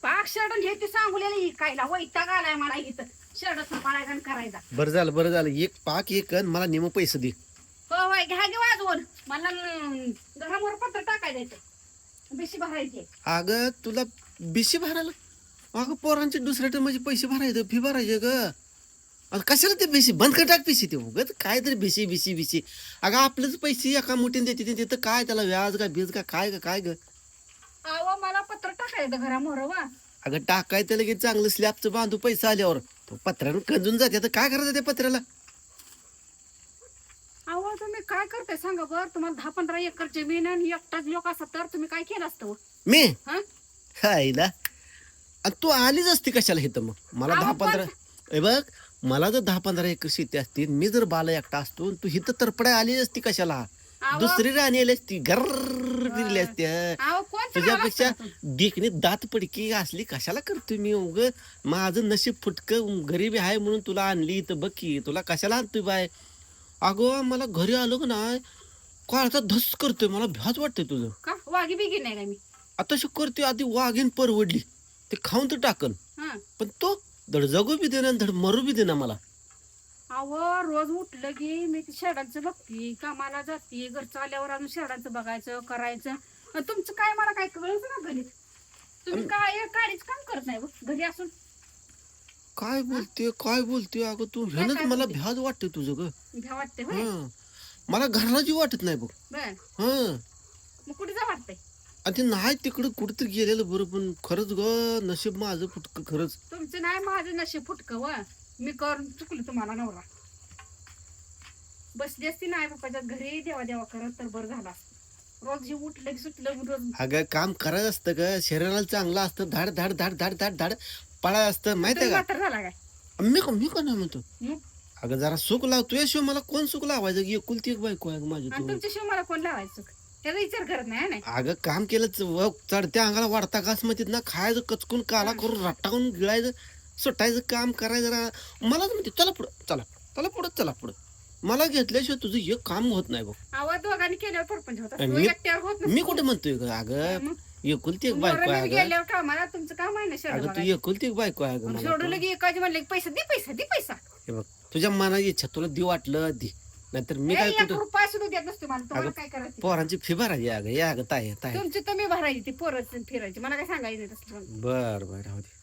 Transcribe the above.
पाक शर्ट हे ते सांगुलेलं कायला वैताग आलाय मला इथं शर्ट पाळायचा करायचा. बरं झालं एक पाक एक अन मला नेम पैसे दे. हो होय घ्या घे वाजवून मला घरावर पत्र टाकायचं बेशी भरायची. अगं तुला बिशी भरायला अगं पोरांचे दुसऱ्या टर्मचे पैसे भरायचे फी भरायचे ग. अगं कशाला ते बेशी बंद कर टाक पिशी ते उगत काय तरी बेशी बिशी बिशी. अगं आपलंच पैसे एका मुठीने देते तिथं काय त्याला व्याज का बीज का काय ग. अहो मला पत्र टाकायचं घरामोर वा. अगं टाकाय तर लगेच चांगलं स्लॅबचं बांधू पैसा आल्यावर पत्र्यानं कंजून जाते तर काय करायचं त्या पत्र्याला. अहो तुम्ही काय करताय सांगा बर. तुम्हाला 10-15 एकर जमीन आणि एकटाच लोक असतात तर तुम्ही काय केलं असतं हो? मी हं? हायला आणि तू आलीच असती कशाला हे तर मग मला अहो, 10-15 हे बघ मला जर 10-15 एकर शेती असती मी जर बाला एकटा असतो तू हिथं तरपड्या आली असती कशाला. अहो, दुसरी राणी आली असती गर्र फिरली असत्या. अहो, कोण तुझ्यापेक्षा चालवलं असतं? देखणी दात पडकी असली कशाला करतोय मी उग माझं नशीब फुटकं गरीबी आहे म्हणून तुला आणली तर बघ की तुला कशाला आणतोय बाय. अगो मला घरी आलो का नाही काळचा धस करतोय मला भ्याच वाटतंय तुझं. का वागी बिगी नाही का मी. आता करतोय आधी वाघीन परवडली ते खाऊन तर टाकन हं. पण तो धड जगू बी देना धड मरू बी देना मला. अहो रोज उठलं की मी शेडांचं बघते कामाला जाते घरचं आल्यावर अजून शेडांचं बघायचं करायचं. आणि तुमचं काय मला काय कळलं ना घरी तुम्ही काय काळीच काम करत नाही हो, घरी असून. काय बोलते अगं तू ह्यानंच काय मला बोलते? भ्याज वाटते तुझं ग. भ्या वाटते होय. हं. मला घरला जी वाटत नाही बघ. बर हं मग कुठे जा वाटतंय. आणि ते नाही तिकडं कुठं गेलेलं बरं पण खरंच ग नशीब माझं फुटकं खरंच. तुमचं नाही माझं नशीब फुटकं व मी करून चुकलं तुम्हाला नवरा. बसली असती नाही पप्पाच्या घरी देवा देवा करत तर बरं झालं असतं. रोज जे उठलं की सुटलं की रोज अगं काम करायचं असतं ग शरीराला चांगलं असतं धाड धाड धाड धाड धाड धाड पळाय असतं माहितीये तुम्ही का. म्हातार झाला काय मी का नाही म्हणतो मग? अगं जरा सुख लावतो याशिवाय मला कोण सुख लावायचं एकुलती एक बायको आहे माझी आणि तू. तुमच्याशिवाय मला कोण लावायचं त्याचा विचार करत नाही ना. अगं काम केलं चढत्या अंगाला वाढता घास म्हणतात ना खायचं कचकून काला करून रट्टावून गिळायचं सुटायचं काम करायचं मलाच म्हणते चला पुढं मला घेतल्याशिवाय तुझं एक काम होत नाही बघ. आवाज दोघांनी केल्यावर परपंच होता आणि तो एकट्यावर होत मी कुठे म्हणतोय ग अगं एकुलती एक बायको आहे अगं. गेल्यावर कामाला तुमचं काम आहे ना अगं तू शेड एकुलती एक बायको आहे अगं मला सोडलं की एकाची म्हणले पैसा दे पैसा. हे बघ तुझ्या मनाची इच्छा तुला दे वाटलं दे नाहीतर मी काय 1 कुठं रुपया सुद्धा देत नसते मला तुम्हाला अगं, काय करायचं. पोरांची फी भरायची अगं या अगं ताय तुमची तुम्ही भरायची ती पोरं फिरायची मला काय सांगायचं तसलं. बर राहू दे.